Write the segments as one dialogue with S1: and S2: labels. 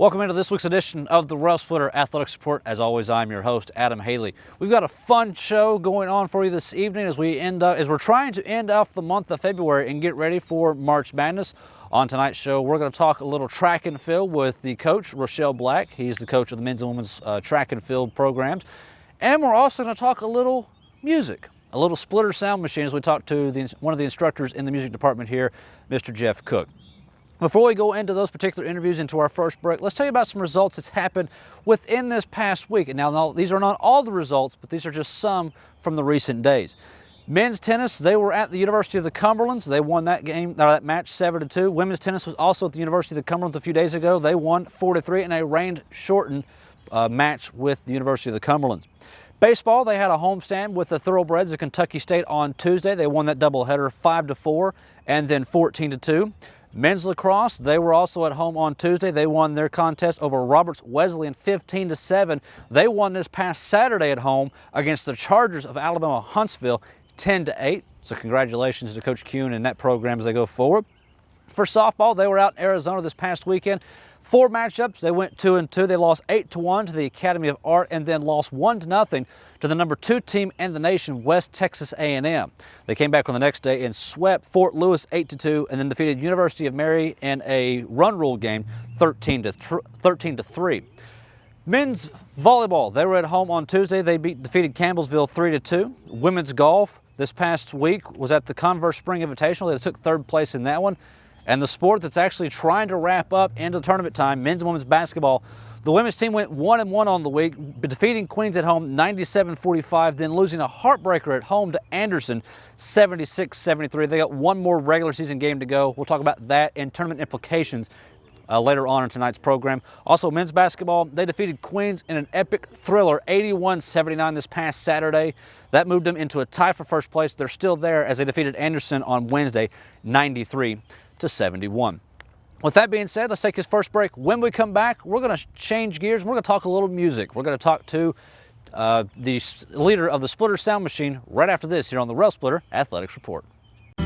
S1: Welcome into this week's edition of the Railsplitter Athletics Report. As always, I'm your host, Adam Haley. We've got a fun show going on for you this evening as we're trying to end off the month of February and get ready for March Madness. On tonight's show, we're going to talk a little track and field with the coach, Rochelle Black. He's the coach of the men's and women's track and field programs. And we're also going to talk a little music, a little splitter sound machine as we talk to one of the instructors in the music department here, Mr. Jeff Cook. Before we go into those particular interviews, into our first break, let's tell you about some results that's happened within this past week. And now, these are not all the results, but these are just some from the recent days. Men's tennis, they were at the University of the Cumberlands. They won that that match 7-2. Women's tennis was also at the University of the Cumberlands a few days ago. They won 4-3 in a rain-shortened match with the University of the Cumberlands. Baseball, they had a homestand with the Thoroughbreds of Kentucky State on Tuesday. They won that doubleheader 5-4 and then 14-2. Men's lacrosse, they were also at home on Tuesday. They won their contest over Roberts Wesleyan 15-7. They won this past Saturday at home against the Chargers of Alabama Huntsville 10-8. So congratulations to Coach Kuhn and that program as they go forward. For softball, they were out in Arizona this past weekend. 4 matchups, they went 2-2. They lost 8-1 to the Academy of Art and then lost 1-0 to the number 2 team in the nation, West Texas A&M. They came back on the next day and swept Fort Lewis 8-2 and then defeated University of Mary in a run rule game 13-3. Men's volleyball, they were at home on Tuesday. They defeated Campbellsville 3-2. Women's golf this past week was at the Converse Spring Invitational. They took 3rd place in that one. And the sport that's actually trying to wrap up into tournament time, men's and women's basketball, the women's team went 1-1 on the week, defeating Queens at home 97-45, then losing a heartbreaker at home to Anderson 76-73. They got one more regular season game to go. We'll talk about that and tournament implications later on in tonight's program. Also, men's basketball, they defeated Queens in an epic thriller 81-79 this past Saturday. That moved them into a tie for first place. They're still there as they defeated Anderson on Wednesday 93-71. With that being said, let's take his first break. When we come back, we're going to change gears and we're going to talk a little music. We're going to talk to the leader of the Splitter Sound Machine right after this here on the Railsplitter Athletics Report.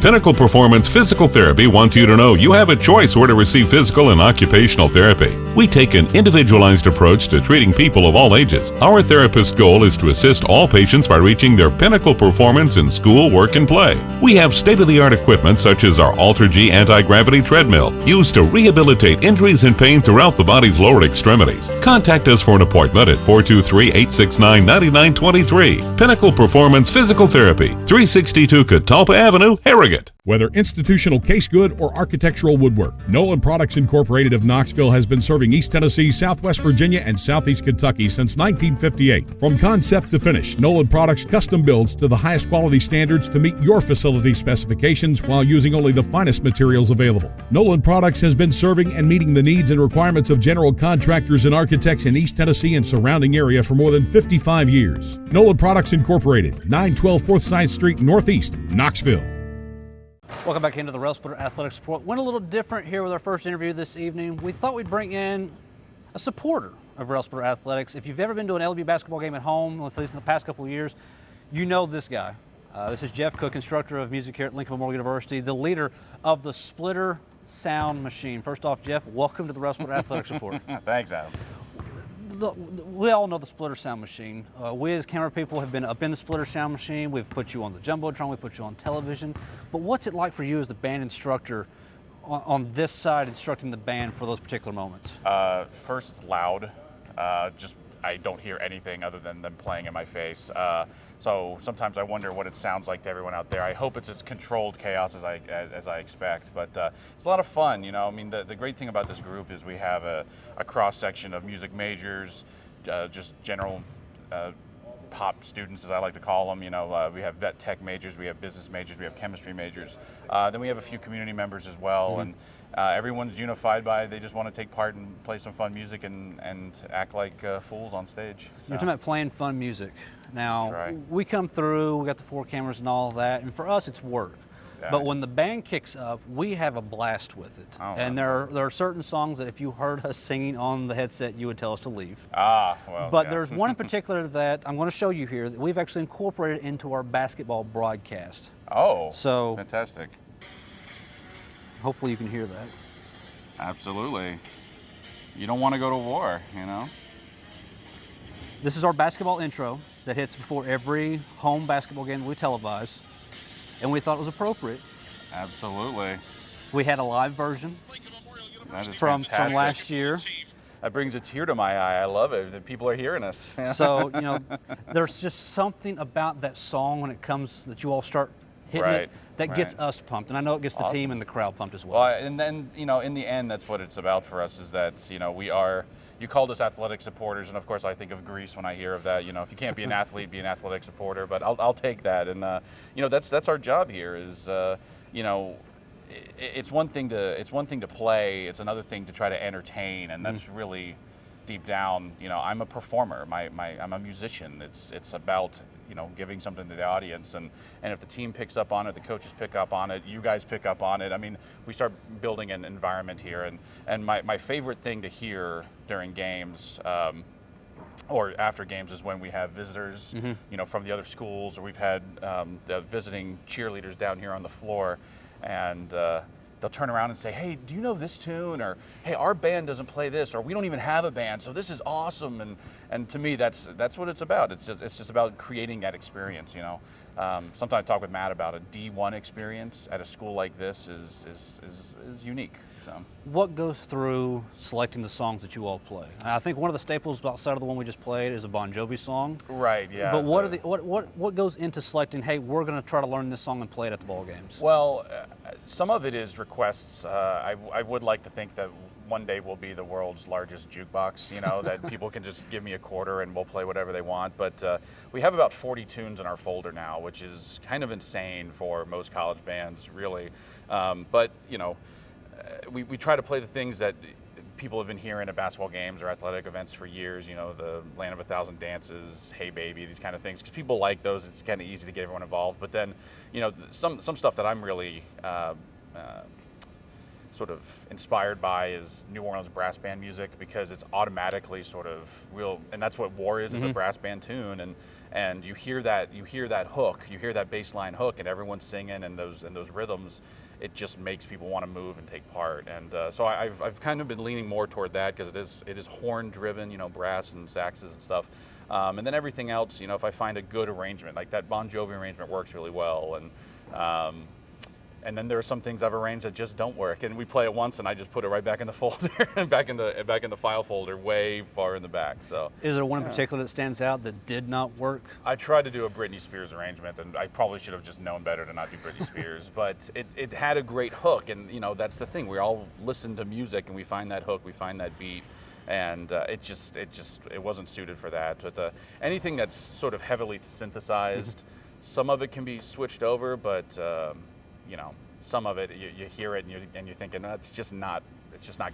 S2: Pinnacle Performance Physical Therapy wants you to know you have a choice where to receive physical and occupational therapy. We take an individualized approach to treating people of all ages. Our therapist's goal is to assist all patients by reaching their pinnacle performance in school, work, and play. We have state-of-the-art equipment such as our Alter-G anti-gravity treadmill, used to rehabilitate injuries and pain throughout the body's lower extremities. Contact us for an appointment at 423-869-9923. Pinnacle Performance Physical Therapy, 362 Catalpa Avenue, Harrogate.
S3: Whether institutional case good or architectural woodwork, Nolan Products Incorporated of Knoxville has been serving East Tennessee, Southwest Virginia, and Southeast Kentucky since 1958. From concept to finish, Nolan Products custom builds to the highest quality standards to meet your facility specifications while using only the finest materials available. Nolan Products has been serving and meeting the needs and requirements of general contractors and architects in East Tennessee and surrounding area for more than 55 years. Nolan Products Incorporated, 912 4th Side Street, Northeast, Knoxville.
S1: Welcome back into the Railsplitter Athletics Report. Went a little different here with our first interview this evening. We thought we'd bring in a supporter of Railsplitter Athletics. If you've ever been to an LB basketball game at home, at least in the past couple of years, you know this guy. This is Jeff Cook, instructor of music here at Lincoln Memorial University, the leader of the Splitter Sound Machine. First off, Jeff, welcome to the Railsplitter Athletics Report.
S4: Thanks, Adam.
S1: We all know the Splitter Sound Machine. We as camera people have been up in the Splitter Sound Machine. We've put you on the Jumbotron, we put you on television. But what's it like for you as the band instructor on this side instructing the band for those particular moments?
S4: First, loud. I don't hear anything other than them playing in my face. So sometimes I wonder what it sounds like to everyone out there. I hope it's as controlled chaos as I expect, but it's a lot of fun, you know. I mean, the great thing about this group is we have a cross-section of music majors, just general pop students, as I like to call them. You know, we have vet tech majors, we have business majors, we have chemistry majors. Then we have a few community members as well, and everyone's unified by they just want to take part and play some fun music and act like fools on stage. So.
S1: You're talking about playing fun music. Now,
S4: right.
S1: We come through, we got the 4 cameras and all of that, and for us it's work. Yeah. But when the band kicks up, we have a blast with it. Oh, and there are certain songs that if you heard us singing on the headset, you would tell us to leave.
S4: Well.
S1: But
S4: yeah.
S1: there's one in particular that I'm going to show you here that we've actually incorporated into our basketball broadcast.
S4: Oh,
S1: so
S4: fantastic.
S1: Hopefully you can hear that.
S4: Absolutely. you don't want to go to war, you know?
S1: This is our basketball intro that hits before every home basketball game that we televise, and we thought it was appropriate.
S4: Absolutely.
S1: We had a live version
S4: That is
S1: from
S4: fantastic.
S1: last year.
S4: That brings a tear to my eye. I love it that people are hearing us.
S1: So, you know, there's just something about that song when it comes that you all start hitting it that gets us pumped. And I know it gets the team and the crowd pumped as well.
S4: Well, and then, you know, in the end, that's what it's about for us is that, you know, we are, you called us athletic supporters. And of course, I think of Greece when I hear of that. You know, if you can't be an athlete, be an athletic supporter. But I'll take that. And, you know, that's our job here is, you know, it's one thing to play. It's another thing to try to entertain, and that's really deep down. You know, I'm a performer. I'm a musician. It's about, you know, giving something to the audience, and if the team picks up on it, the coaches pick up on it, you guys pick up on it. I mean, we start building an environment here, and my favorite thing to hear during games. Or after games is when we have visitors, you know, from the other schools, or we've had the visiting cheerleaders down here on the floor, and they'll turn around and say, "Hey, do you know this tune?" Or, "Hey, our band doesn't play this," or, "We don't even have a band, so this is awesome." And to me, that's what it's about. It's just about creating that experience, you know. Sometimes I talk with Matt about a D1 experience at a school like this is unique. So.
S1: What goes through selecting the songs that you all play? I think one of the staples outside of the one we just played is a Bon Jovi song.
S4: Right. Yeah.
S1: But what goes into selecting? Hey, we're going to try to learn this song and play it at the ball games.
S4: Well, some of it is requests. I would like to think that one day we'll be the world's largest jukebox. You know, that people can just give me a quarter and we'll play whatever they want. But we have about 40 tunes in our folder now, which is kind of insane for most college bands, really. But you know. We try to play the things that people have been hearing at basketball games or athletic events for years, you know, the Land of a Thousand Dances, Hey Baby, these kind of things, because people like those. It's kind of easy to get everyone involved. But then, you know, some stuff that I'm really sort of inspired by is New Orleans brass band music, because it's automatically sort of real, and that's what War is a brass band tune, and you hear that hook, you hear that bass line hook, and everyone's singing, and those rhythms. It just makes people want to move and take part, and so I've kind of been leaning more toward that, because it is horn driven, you know, brass and saxes and stuff, and then everything else, you know, if I find a good arrangement, like that Bon Jovi arrangement works really well, and then there are some things I've arranged that just don't work, and we play it once, and I just put it right back in the folder, back in the file folder, way far in the back. So,
S1: is there one in particular that stands out that did not work?
S4: I tried to do a Britney Spears arrangement, and I probably should have just known better to not do Britney Spears. But it had a great hook, and you know that's the thing. We all listen to music, and we find that hook, we find that beat, and it wasn't suited for that. But anything that's sort of heavily synthesized, some of it can be switched over, but you know, some of it you hear it and you're thinking, no, it's just not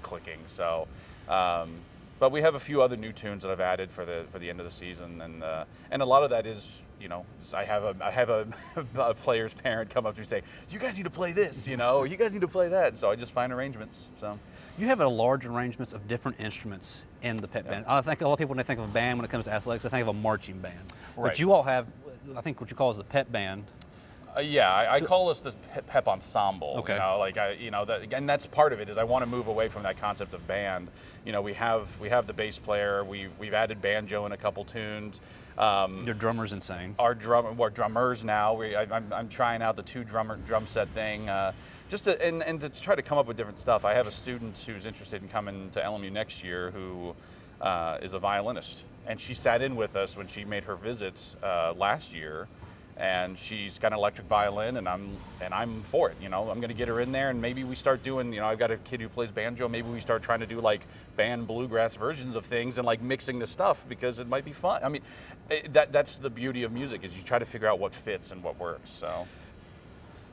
S4: clicking. So, but we have a few other new tunes that I've added for the end of the season, and a lot of that is, you know, I have a player's parent come up to me and say, "You guys need to play this," you know, or "You guys need to play that." So I just find arrangements. So.
S1: You have a large arrangements of different instruments in the pep band. I think a lot of people, when they think of a band when it comes to athletics, they think of a marching band.
S4: Right.
S1: But you all have, I think, what you call is the pep band.
S4: Yeah, I call this the pep ensemble.
S1: Okay.
S4: You know, and that's part of it. Is I want to move away from that concept of band. You know, we have the bass player. We've added banjo in a couple tunes.
S1: Your drummer's insane.
S4: We're drummers now. I'm trying out the drum set thing. Just to try to come up with different stuff. I have a student who's interested in coming to LMU next year who is a violinist, and she sat in with us when she made her visit last year. And she's got an electric violin, and I'm for it. You know, I'm going to get her in there, and maybe we start doing. You know, I've got a kid who plays banjo. Maybe we start trying to do like band bluegrass versions of things and like mixing the stuff, because it might be fun. I mean, that's the beauty of music, is you try to figure out what fits and what works. So,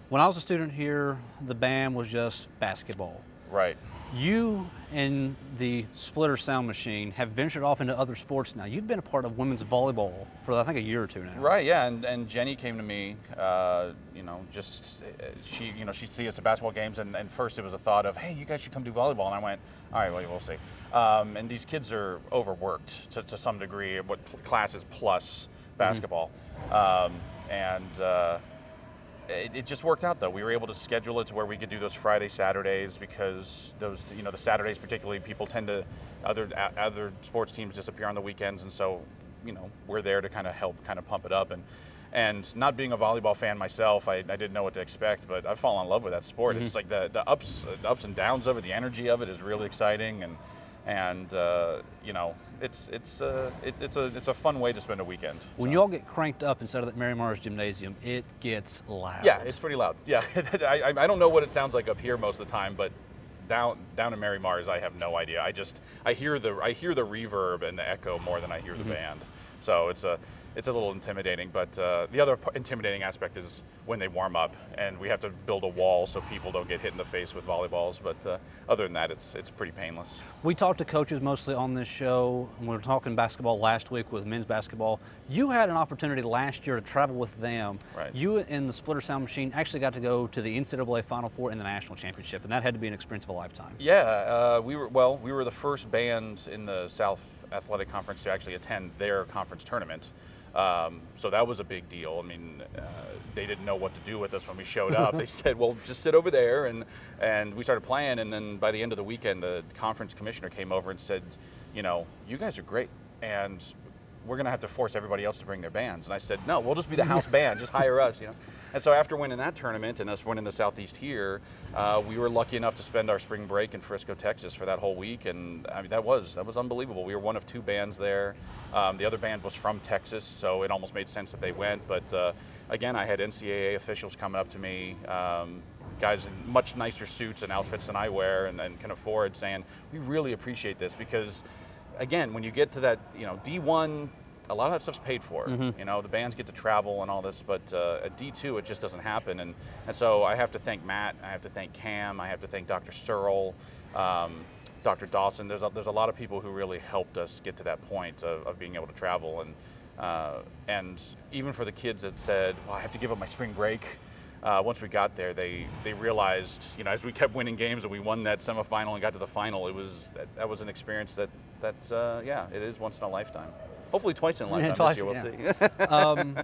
S1: when I was a student here, the band was just basketball.
S4: Right.
S1: You and the Splitter Sound Machine have ventured off into other sports now. You've been a part of women's volleyball for, I think, a year or two now.
S4: Right, yeah, and Jenny came to me, you know, just, she'd see us at basketball games, and first it was a thought of, hey, you guys should come do volleyball, and I went, all right, well, we'll see. And these kids are overworked to some degree, what classes plus basketball. it just worked out though. We were able to schedule it to where we could do those Friday, Saturdays, because those, the Saturdays particularly, people tend to, other sports teams disappear on the weekends, and so, we're there to kind of help pump it up. And not being a volleyball fan myself, I didn't know what to expect, but I've fallen in love with that sport. It's like the ups and downs of it, the energy of it is really exciting, and it's a fun way to spend a weekend.
S1: When you all get cranked up inside of that Mary Mars Gymnasium, it gets loud.
S4: Yeah, it's pretty loud. Yeah, I don't know what it sounds like up here most of the time, but down in Mary Mars, I have no idea. I hear the reverb and the echo more than I hear the band. So it's a little intimidating, but the other intimidating aspect is when they warm up, and we have to build a wall so people don't get hit in the face with volleyballs. But other than that, it's pretty painless.
S1: We talked to coaches mostly on this show, and we were talking basketball last week with men's basketball. You had an opportunity last year to travel with them.
S4: Right.
S1: You and the Splitter Sound Machine actually got to go to the NCAA Final Four and the National Championship, and that had to be an experience of a lifetime.
S4: Yeah, we were the first band in the South Athletic Conference to actually attend their conference tournament. So that was a big deal. I mean, they didn't know what to do with us when we showed up. They said, well, just sit over there, and we started playing, and then by the end of the weekend, the conference commissioner came over and said, you guys are great, and we're going to have to force everybody else to bring their bands. And I said, no, we'll just be the house band, just hire us, And so after winning that tournament and us winning the Southeast here, we were lucky enough to spend our spring break in Frisco, Texas for that whole week, and I mean that was unbelievable. We were one of two bands there. The other band was from Texas, so it almost made sense that they went. But again, I had NCAA officials coming up to me, guys in much nicer suits and outfits than I wear and can afford, saying, we really appreciate this, because again, when you get to that, D1, a lot of that stuff's paid for. The bands get to travel and all this, but at D2, it just doesn't happen. And so I have to thank Matt, I have to thank Cam, I have to thank Dr. Searle, Dr. Dawson. There's a lot of people who really helped us get to that point of being able to travel. And even for the kids that said, well, I have to give up my spring break, once we got there, they realized, as we kept winning games and we won that semifinal and got to the final, that was an experience that it is once in a lifetime. Hopefully twice in a lifetime this year, we'll see.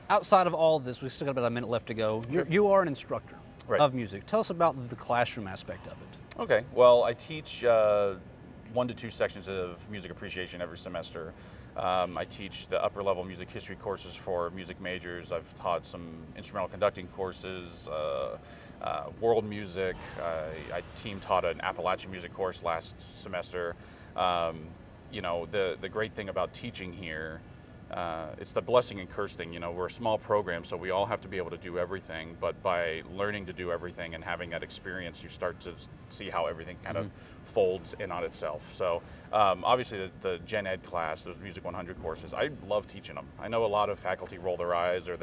S1: Outside of all of this, we've still got about a minute left to go. You are an instructor of music. Tell us about the classroom aspect of it.
S4: Okay, well, I teach 1 to 2 sections of music appreciation every semester. I teach the upper level music history courses for music majors. I've taught some instrumental conducting courses, world music. I team taught an Appalachian music course last semester. The great thing about teaching here, it's the blessing and curse thing. We're a small program, so we all have to be able to do everything, but by learning to do everything and having that experience, you start to see how everything kind of folds in on itself. So obviously the Gen Ed class, those Music 100 courses, I love teaching them. I know a lot of faculty roll their eyes, or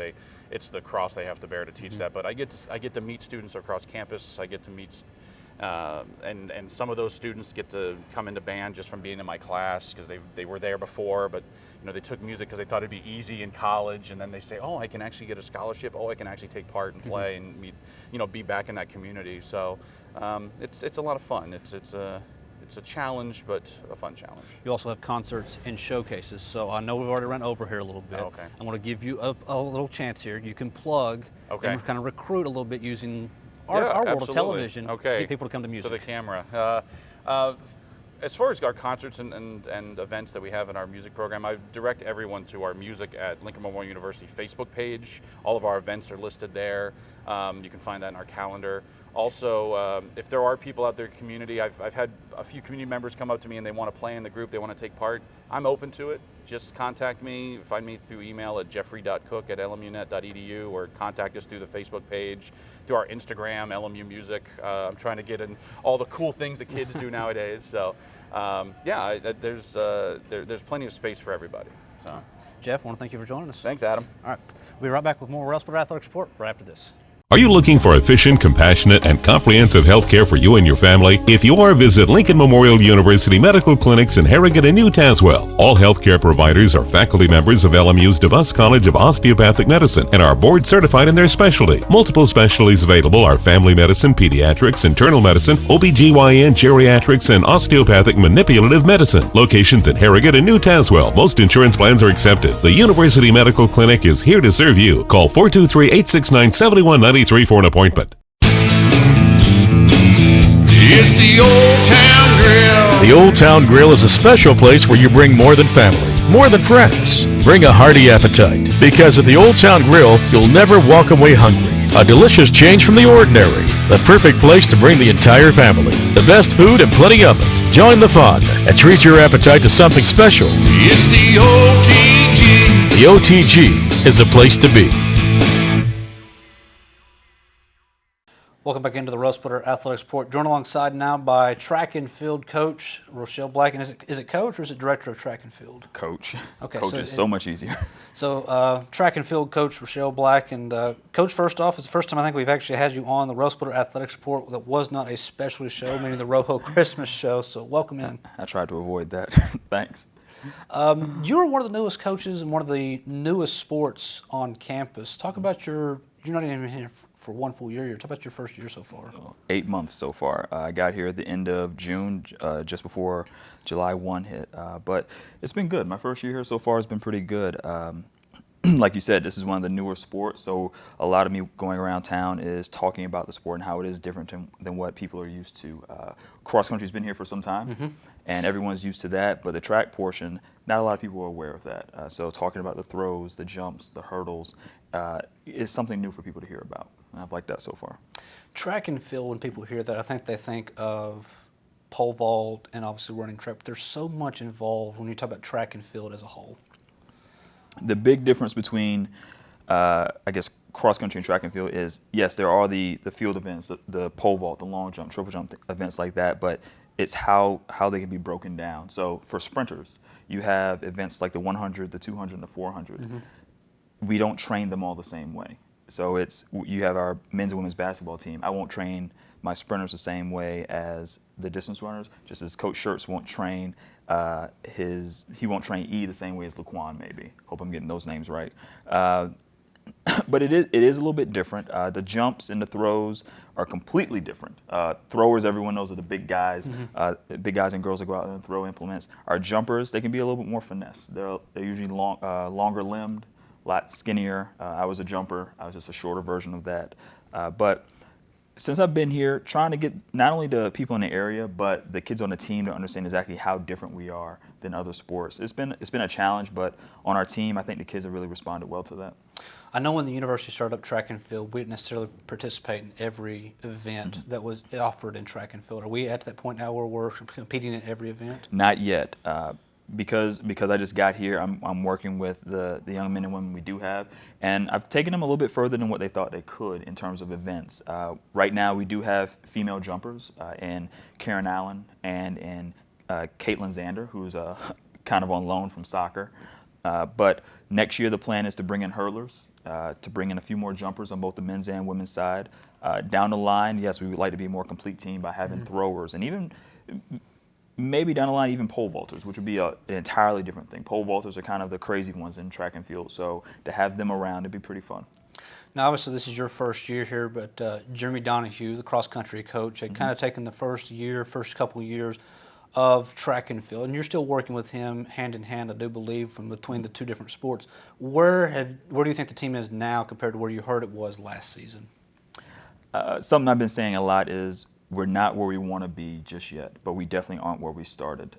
S4: it's the cross they have to bear to teach that, but I get to meet students across campus. I get to meet and some of those students get to come into band just from being in my class because they were there before, but they took music because they thought it'd be easy in college, and then they say, oh, I can actually get a scholarship, oh, I can actually take part and play and meet, be back in that community. So it's a lot of fun. It's a challenge, but a fun challenge.
S1: You also have concerts and showcases, so I know we've already run over here a little bit.
S4: Okay.
S1: I'm going to give you a little chance here. You can plug and kind of recruit a little bit using our world of television to get people to come to music.
S4: To the camera. As far as our concerts and events that we have in our music program, I direct everyone to our Music at Lincoln Memorial University Facebook page. All of our events are listed there. You can find that in our calendar. Also, if there are people out there in the community, I've had a few community members come up to me and they want to play in the group, they want to take part. I'm open to it. Just contact me. Find me through email at jeffrey.cook@lmunet.edu, or contact us through the Facebook page, through our Instagram, LMU Music. I'm trying to get in all the cool things that kids do nowadays. So, there's plenty of space for everybody. So.
S1: Jeff, I want to thank you for joining us.
S4: Thanks, Adam.
S1: All right. We'll be right back with more Railsplitter Athletic Support right after this.
S2: Are you looking for efficient, compassionate, and comprehensive health care for you and your family? If you are, visit Lincoln Memorial University Medical Clinics in Harrogate and New Tazewell. All healthcare providers are faculty members of LMU's DeVos College of Osteopathic Medicine and are board certified in their specialty. Multiple specialties available are family medicine, pediatrics, internal medicine, OBGYN, geriatrics, and osteopathic manipulative medicine. Locations in Harrogate and New Tazewell. Most insurance plans are accepted. The University Medical Clinic is here to serve you. Call 423-869-7190 for an appointment.
S5: It's the Old Town Grill.
S6: The Old Town Grill is a special place where you bring more than family, more than friends. Bring a hearty appetite, because at the Old Town Grill, you'll never walk away hungry. A delicious change from the ordinary. The perfect place to bring the entire family. The best food and plenty of it. Join the fun and treat your appetite to something special.
S5: It's the OTG.
S6: The OTG is the place to be.
S1: Welcome back into the Railsplitter Athletics Report. Joined alongside now by track and field coach Rochelle Black. And is it coach or is it director of track and field?
S7: Coach.
S1: Okay,
S7: Coach is so much easier.
S1: So track and field coach Rochelle Black. And coach, first off, it's the first time I think we've actually had you on the Railsplitter Athletics Report that was not a specialty show, meaning the Roho Christmas show. So welcome in.
S7: I tried to avoid that. Thanks.
S1: You're one of the newest coaches and one of the newest sports on campus. Talk about you're not even here for one full year. Talk about your first year so far.
S7: 8 months so far. I got here at the end of June, just before July 1 hit. But it's been good. My first year here so far has been pretty good. Like you said, this is one of the newer sports, so a lot of me going around town is talking about the sport and how it is different than what people are used to. Cross country's been here for some time, and everyone's used to that, but the track portion, not a lot of people are aware of that. So talking about the throws, the jumps, the hurdles, is something new for people to hear about. I've liked that so far.
S1: Track and field, when people hear that, I think they think of pole vault and obviously running track, but there's so much involved when you talk about track and field as a whole.
S7: The big difference between, I guess, cross country and track and field is, yes, there are the field events, the pole vault, the long jump, triple jump events like that, but it's how they can be broken down. So for sprinters, you have events like the 100, the 200, and the 400. We don't train them all the same way. So you have our men's and women's basketball team. I won't train my sprinters the same way as the distance runners, just as Coach Schertz won't train he won't train E the same way as Laquan maybe. Hope I'm getting those names right. But it is a little bit different. The jumps and the throws are completely different. Throwers, everyone knows, are the big guys, big guys and girls that go out and throw implements. Our jumpers, they can be a little bit more finesse. They're usually longer limbed, a lot skinnier. I was a jumper. I was just a shorter version of that. But since I've been here, trying to get not only the people in the area, but the kids on the team to understand exactly how different we are than other sports. It's been a challenge, but on our team, I think the kids have really responded well to that.
S1: I know when the university started up track and field, we didn't necessarily participate in every event that was offered in track and field. Are we at that point now where we're competing in every event?
S7: Not yet. Because I just got here, I'm working with the young men and women we do have, and I've taken them a little bit further than what they thought they could in terms of events. Right now we do have female jumpers in Karen Allen and in Caitlin Zander, who's kind of on loan from soccer. But next year the plan is to bring in hurlers, to bring in a few more jumpers on both the men's and women's side. Down the line, yes, we would like to be a more complete team by having throwers and even maybe down the line even pole vaulters, which would be an entirely different thing. Pole vaulters are kind of the crazy ones in track and field, so to have them around, it'd be pretty fun.
S1: Now, obviously, this is your first year here, but Jeremy Donahue, the cross-country coach, had kind of taken the first couple of years of track and field, and you're still working with him hand in hand, I do believe, from between the two different sports. Where do you think the team is now compared to where you heard it was last season?
S7: Something I've been saying a lot is we're not where we want to be just yet, but we definitely aren't where we started.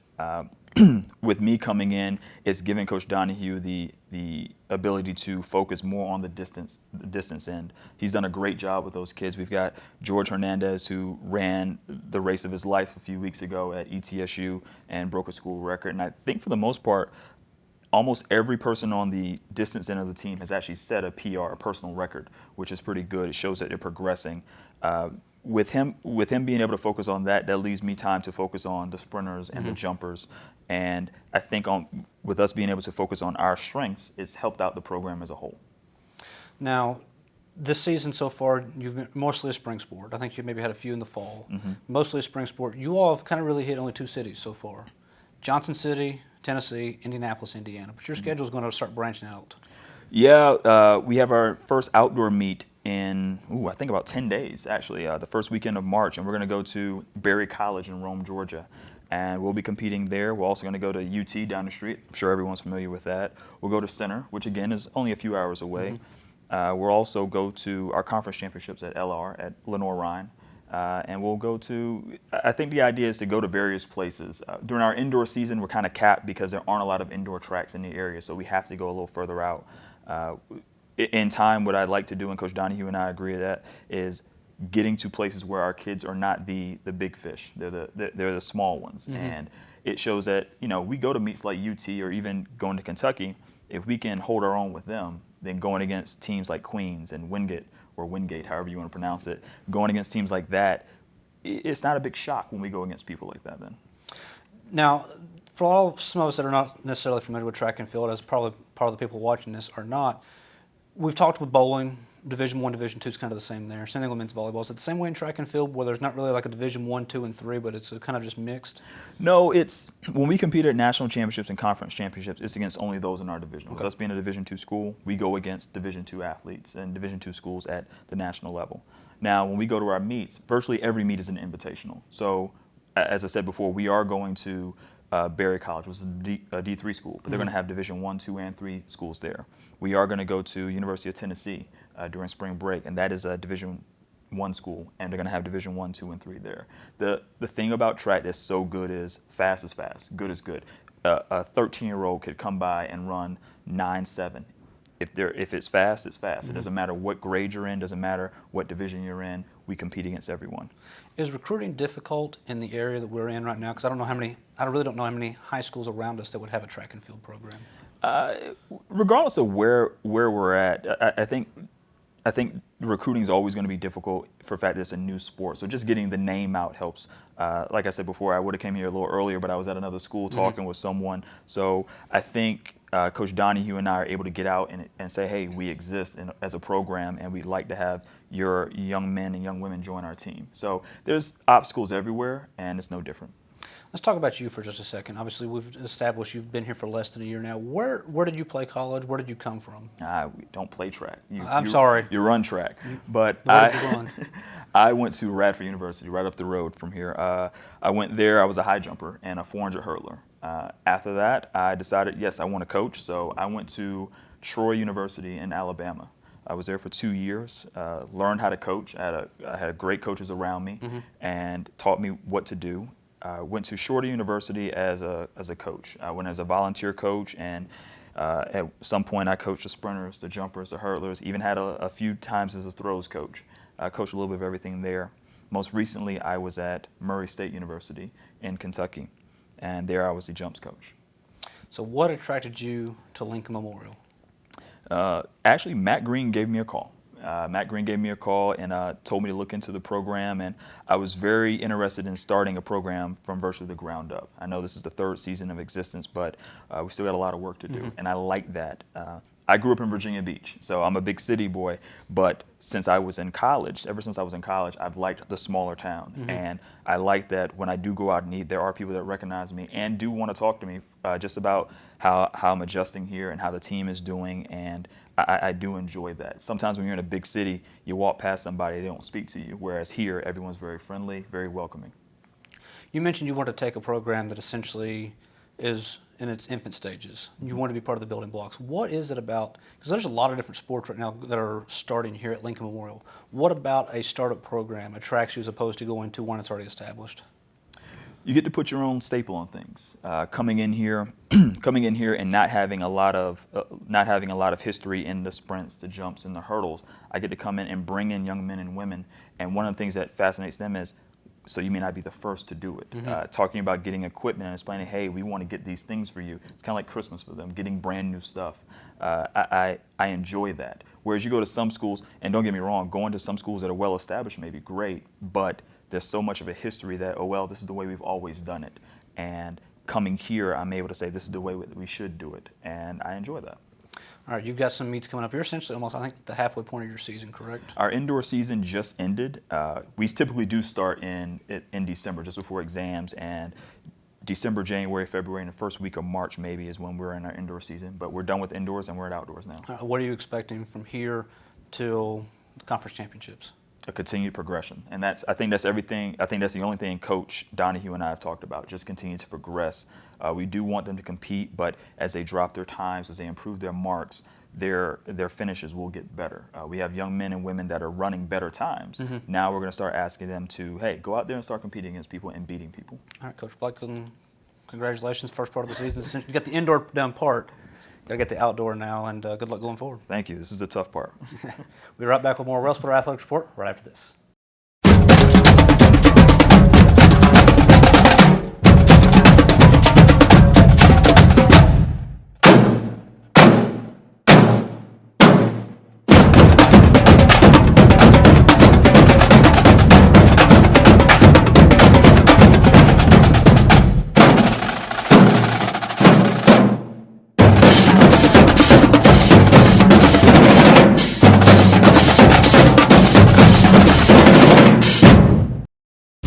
S7: With me coming in, it's giving Coach Donahue the ability to focus more on the distance end. He's done a great job with those kids. We've got George Hernandez, who ran the race of his life a few weeks ago at ETSU and broke a school record. And I think for the most part, almost every person on the distance end of the team has actually set a PR, a personal record, which is pretty good. It shows that they're progressing. With him being able to focus on that leaves me time to focus on the sprinters and the jumpers. And I think with us being able to focus on our strengths, it's helped out the program as a whole.
S1: Now, this season so far, you've been mostly a spring sport. I think you maybe had a few in the fall. Mostly a spring sport. You all have kind of really hit only 2 cities so far. Johnson City, Tennessee, Indianapolis, Indiana. But your schedule is going to start branching out.
S7: Yeah, we have our first outdoor meet in, I think about 10 days, actually, the first weekend of March, and we're going to go to Berry College in Rome, Georgia. And we'll be competing there. We're also going to go to UT down the street. I'm sure everyone's familiar with that. We'll go to Center, which again is only a few hours away. We'll also go to our conference championships at LR at Lenoir-Rhyne. And we'll go to, I think the idea is to go to various places. During our indoor season, we're kind of capped because there aren't a lot of indoor tracks in the area, so we have to go a little further out. In time, what I'd like to do, and Coach Donahue and I agree to that, is getting to places where our kids are not the big fish. They're the small ones. And it shows that, we go to meets like UT or even going to Kentucky, if we can hold our own with them, then going against teams like Queens and Wingate, or Wingate, however you want to pronounce it, going against teams like that, it's not a big shock when we go against people like that then.
S1: Now, for some of us that are not necessarily familiar with track and field, as probably part of the people watching this are not, we've talked with bowling. Division 1, Division 2 is kind of the same there. Same thing with men's volleyball. Is it the same way in track and field where there's not really like a Division 1, 2, and 3, but it's kind of just mixed?
S7: No, it's when we compete at national championships and conference championships, it's against only those in our division. With us being a Division 2 school, we go against Division 2 athletes and Division 2 schools at the national level. Now, when we go to our meets, virtually every meet is an invitational. So, as I said before, we are going to Berry College, which is a D3 school, but they're going to have Division 1, 2, and 3 schools there. We are going to go to University of Tennessee during spring break, and that is a Division 1 school, and they're going to have Division 1, 2, and 3 there. The thing about track that's so good is fast is fast, good is good. A 13-year-old could come by and run 9.7. If it's fast, it's fast. It doesn't matter what grade you're in, doesn't matter what division you're in. We compete against everyone.
S1: Is recruiting difficult in the area that we're in right now? Because I really don't know how many high schools around us that would have a track and field program.
S7: Regardless of where we're at, I think recruiting is always going to be difficult for the fact that it's a new sport. So just getting the name out helps. Like I said before, I would have came here a little earlier, but I was at another school talking with someone. So I think Coach Donahue and I are able to get out and say, hey, we exist as a program, and we'd like to have your young men and young women join our team. So there's obstacles everywhere, and it's no different.
S1: Let's talk about you for just a second. Obviously, we've established you've been here for less than a year now. Where did you play college? Where did you come from?
S7: We don't play track.
S1: I'm sorry.
S7: You run track. But
S1: Where did you run?
S7: I went to Radford University, right up the road from here. I went there. I was a high jumper and a 400 hurdler. After that, I decided, yes, I want to coach. So I went to Troy University in Alabama. I was there for 2 years, learned how to coach. I had great coaches around me and taught me what to do. Went to Shorter University as a coach. I went as a volunteer coach, and at some point I coached the sprinters, the jumpers, the hurdlers, even had a few times as a throws coach. I coached a little bit of everything there. Most recently, I was at Murray State University in Kentucky, and there I was the jumps coach.
S1: So what attracted you to Lincoln Memorial?
S7: Actually, Matt Green gave me a call. Matt Green gave me a call and told me to look into the program, and I was very interested in starting a program from virtually the ground up. I know this is the 3rd season of existence, but we still got a lot of work to do, and I like that. I grew up in Virginia Beach, so I'm a big city boy, but since I was in college, ever since I was in college, I've liked the smaller town, and I like that when I do go out and eat, there are people that recognize me and do want to talk to me just about how I'm adjusting here and how the team is doing, and I do enjoy that. Sometimes when you're in a big city, you walk past somebody, they don't speak to you, whereas here, everyone's very friendly, very welcoming.
S1: You mentioned you want to take a program that essentially is in its infant stages. You want to be part of the building blocks. What is it about, because there's a lot of different sports right now that are starting here at Lincoln Memorial. What about a startup program attracts you as opposed to going to one that's already established?
S7: You get to put your own staple on things. Coming in here and not having a lot of history in the sprints, the jumps, and the hurdles. I get to come in and bring in young men and women, and one of the things that fascinates them is, so you may not be the first to do it. Talking about getting equipment and explaining, hey, we want to get these things for you. It's kind of like Christmas for them, getting brand new stuff. I enjoy that. Whereas you go to some schools, and don't get me wrong, going to some schools that are well established may be great, but there's so much of a history that, oh, well, this is the way we've always done it. And coming here, I'm able to say this is the way we should do it, and I enjoy that.
S1: All All right, you've got some meets coming up. You're essentially almost, I think, the halfway point of your season, correct?
S7: Our indoor season just ended. We typically do start in December, just before exams, and December, January, February, and the first week of March maybe is when we're in our indoor season. But we're done with indoors and we're at outdoors now.
S1: What are you expecting from here till the conference championships?
S7: A continued progression, and I think that's everything. I think that's the only thing Coach Donahue and I have talked about. Just continue to progress. We do want them to compete, but as they drop their times, as they improve their marks, their finishes will get better. We have young men and women that are running better times.
S1: Mm-hmm.
S7: Now we're going to start asking them to, hey, go out there and start competing against people and beating people.
S1: All right, Coach Blake, congratulations, first part of the season. You got the indoor done part. Got to get the outdoor now, and good luck going forward.
S7: Thank you. This is the tough part.
S1: We'll be right back with more Railsplitter Athletics Report right after this.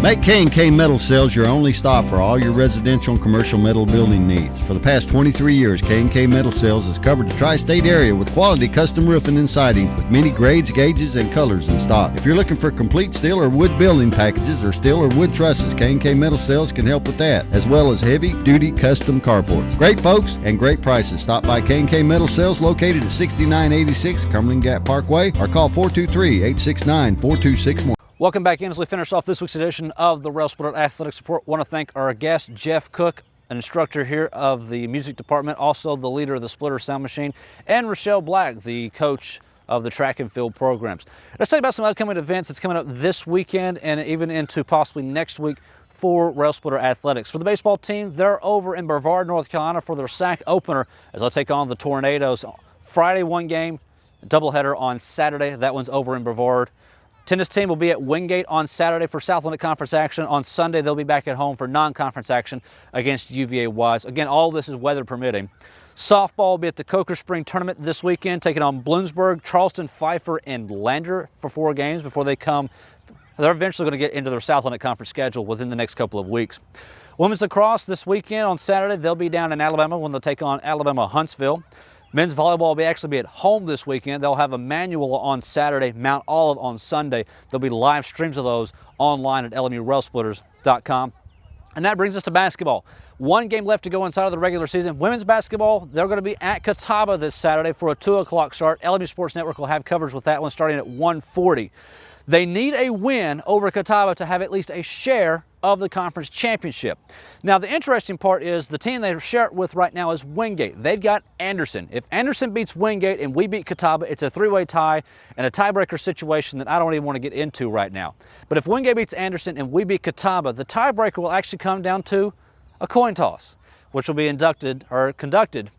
S8: Make K&K Metal Sales your only stop for all your residential and commercial metal building needs. For the past 23 years, K&K Metal Sales has covered the tri-state area with quality custom roofing and siding with many grades, gauges, and colors in stock. If you're looking for complete steel or wood building packages or steel or wood trusses, K&K Metal Sales can help with that, as well as heavy-duty custom carports. Great folks and great prices. Stop by K&K Metal Sales located at 6986 Cumberland Gap Parkway or call 423-869-4261.
S1: Welcome back in as we finish off this week's edition of the Railsplitter Athletics Report. Want to thank our guest, Jeff Cook, an instructor here of the music department, also the leader of the Splitter Sound Machine, and Rochelle Black, the coach of the track and field programs. Let's talk about some upcoming events that's coming up this weekend and even into possibly next week for Railsplitter Athletics. For the baseball team, they're over in Brevard, North Carolina for their SAC opener as they'll take on the Tornadoes. Friday, one game, doubleheader on Saturday. That one's over in Brevard. Tennis team will be at Wingate on Saturday for Southland Conference action. On Sunday, they'll be back at home for non-conference action against UVA Wise. Again, all this is weather permitting. Softball will be at the Coker Spring Tournament this weekend, taking on Bloomsburg, Charleston, Pfeiffer, and Lander for 4 games before they come. They're eventually going to get into their Southland Conference schedule within the next couple of weeks. Women's lacrosse this weekend on Saturday, they'll be down in Alabama when they'll take on Alabama Huntsville. Men's volleyball will actually be at home this weekend. They'll have Emmanuel on Saturday, Mount Olive on Sunday. There'll be live streams of those online at lmurailsplitters.com. And that brings us to basketball. One game left to go inside of the regular season. Women's basketball, they're going to be at Catawba this Saturday for a 2 o'clock start. LMU Sports Network will have coverage with that one starting at 1:40. They need a win over Catawba to have at least a share of the conference championship. Now, the interesting part is the team they share it with right now is Wingate. They've got Anderson. If Anderson beats Wingate and we beat Catawba, it's a 3-way tie and a tiebreaker situation that I don't even want to get into right now. But if Wingate beats Anderson and we beat Catawba, the tiebreaker will actually come down to a coin toss, which will be conducted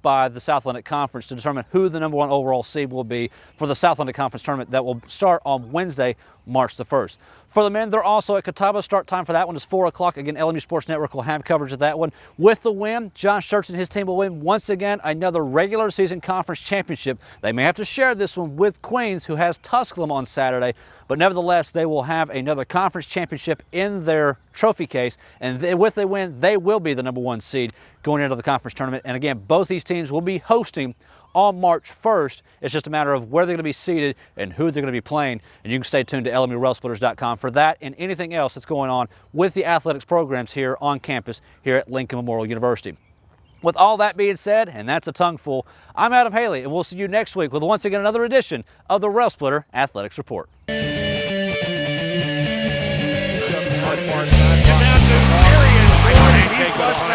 S1: by the South Atlantic Conference to determine who the #1 overall seed will be for the South Atlantic Conference tournament that will start on Wednesday, March the 1st. For the men, they're also at Catawba. Start time for that one is 4 o'clock. Again, LMU Sports Network will have coverage of that one. With the win, Josh Schertz and his team will win once again another regular season conference championship. They may have to share this one with Queens, who has Tusculum on Saturday, but nevertheless, they will have another conference championship in their trophy case, and with a win, they will be the #1 seed going into the conference tournament. And again, both these teams will be hosting on March 1st. It's just a matter of where they're going to be seated and who they're going to be playing. And you can stay tuned to lmurailsplitters.com for that and anything else that's going on with the athletics programs here on campus here at Lincoln Memorial University. With all that being said, and that's a tongue full, I'm Adam Haley, and we'll see you next week with once again another edition of the Railsplitter Athletics Report.
S5: And now to Arian Ford, and he's busted